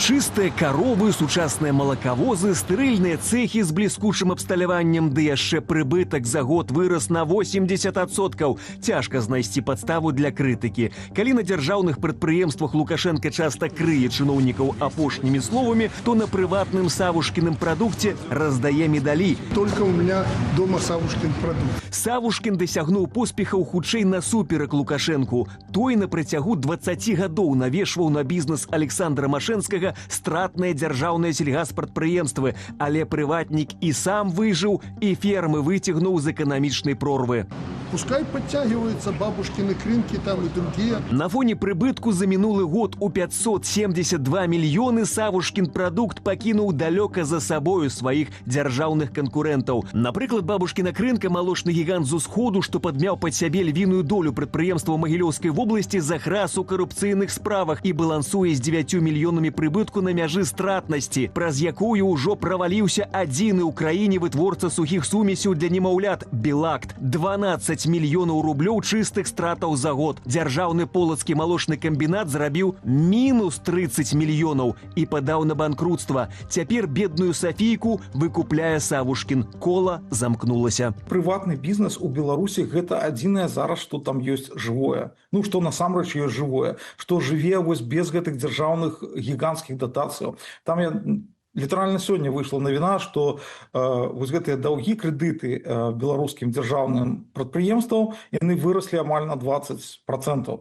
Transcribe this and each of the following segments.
Чистыя каровы, сучасныя малакавозы, стэрыльныя цэхі з бліскучым абсталяваннем, ды яшчэ прыбытак за год вырас на 80%. Цяжка знайсці падставу для крытыкі. Калі на дзяржаўных прадпрыемствах Лукашенко часта крые чыноўнікаў апошнімі словамі, то на прыватным Савушкіным прадукце раздае медалі. Только у меня дома Савушкин продукт. Савушкін дасягнуў поспехаў хутчэй насуперак Лукашэнку. Той на працягу 20 гадоў навешваў на бізнес Александра Машэнскага стратныя дзяржаўныя сельгаспрадпрыемствы, але прыватнік і сам выжыў, і фермы выцягнуў з эканамічнай прорвы. Пускай подтягиваются бабушкины крынки там и другие. На фоне прыбытку за мінулы год у 572 мільёны Савушкін прадукт пакінуў далёка за сабою сваіх дзяржаўных канкурэнтаў. Напрыклад, бабушкіна крынка, малочны гігант з усходу, што падмяў пад сябе львіную долю прадпрыемства Магілёўскай вобласці за храс у карупцыйных справах і балансуе з 9 мільёнамі прыбытку на мяжы стратнасці, праз якую ўжо праваліўся адзіны ў краіне вытворца сухіх сумесяў для немаўлят Белакт. 12 мільёнаў рублёў чыстых стратаў за год. Дзяржаўны полацкі малочны камбінат зрабіў мінус 30 мільёнаў і падаў на банкрутства. Цяпер бедную Сафійку выкупляе Савушкін. Кола замкнулася. Прыватны бізнес у Беларусі гэта адзінае зараз, што там ёсць жывое. Ну, што насамрэч ёсць жывое, што жыве вось без гэтых дзяржаўных гіганцкіх датацыяў. Там я літаральна сёння выйшла навіна, што вось гэтыя даўгі крэдыты беларускім дзяржаўным прадпрыемствам, яны выраслі амаль на 20%.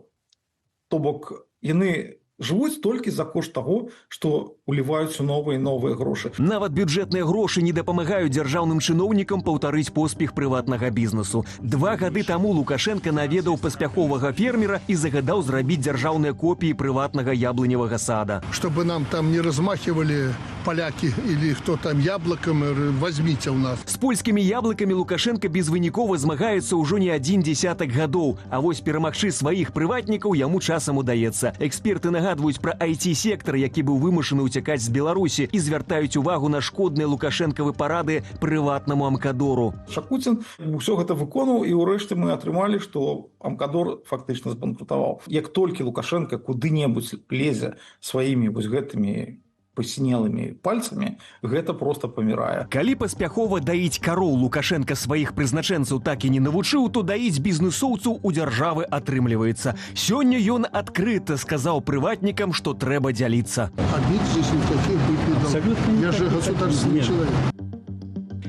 То бок яны жывуць толькі за кошт таго, што уліваюць у новыя і новыя грошы. Нават бюджэтныя грошы не дапамагаюць дзяржаўным чыноўнікам паўтарыць поспех прыватнага бізнесу. 2 гады таму Лукашенко наведаў паспяховага фермера і загадаў зрабіць дзяржаўныя копіі прыватнага яблыневага сада. Чтобы нам там не размахивали поляки или кто там яблоком, возьмите у нас. З польскімі яблыкамі Лукашенко безвынікова змагаецца ўжо не 10 гадоў, а вось перамагчы сваіх прыватнікаў яму часам удаецца. Эксперты нагадваюць пра IT-сектар, які быў вымушаны ўцякаць з Беларусі, і звяртаюць увагу на шкодныя лукашэнкавы парады прыватнаму Амкадору. Шакуцін ўсё гэта выконаў, і ўрэшце мы атрымалі, што Амкадор фактычна збанкрутаваў. Як толькі Лукашенко куды-небудзь лезе сваімі вось гэтымі пасінелымі пальцамі, гэта проста памірае. Калі паспяхова даіць кароў Лукашенко сваіх прызначэнцаў так і не навучыў, то даіць бізнесоўцаў у дзяржавы атрымліваецца. Сёння ён адкрыта сказаў прыватнікам, што трэба дзяліцца. Обид здесь никаких быть не должно. Я же государственный человек.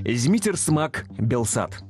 Зміцер Смак, Белсат.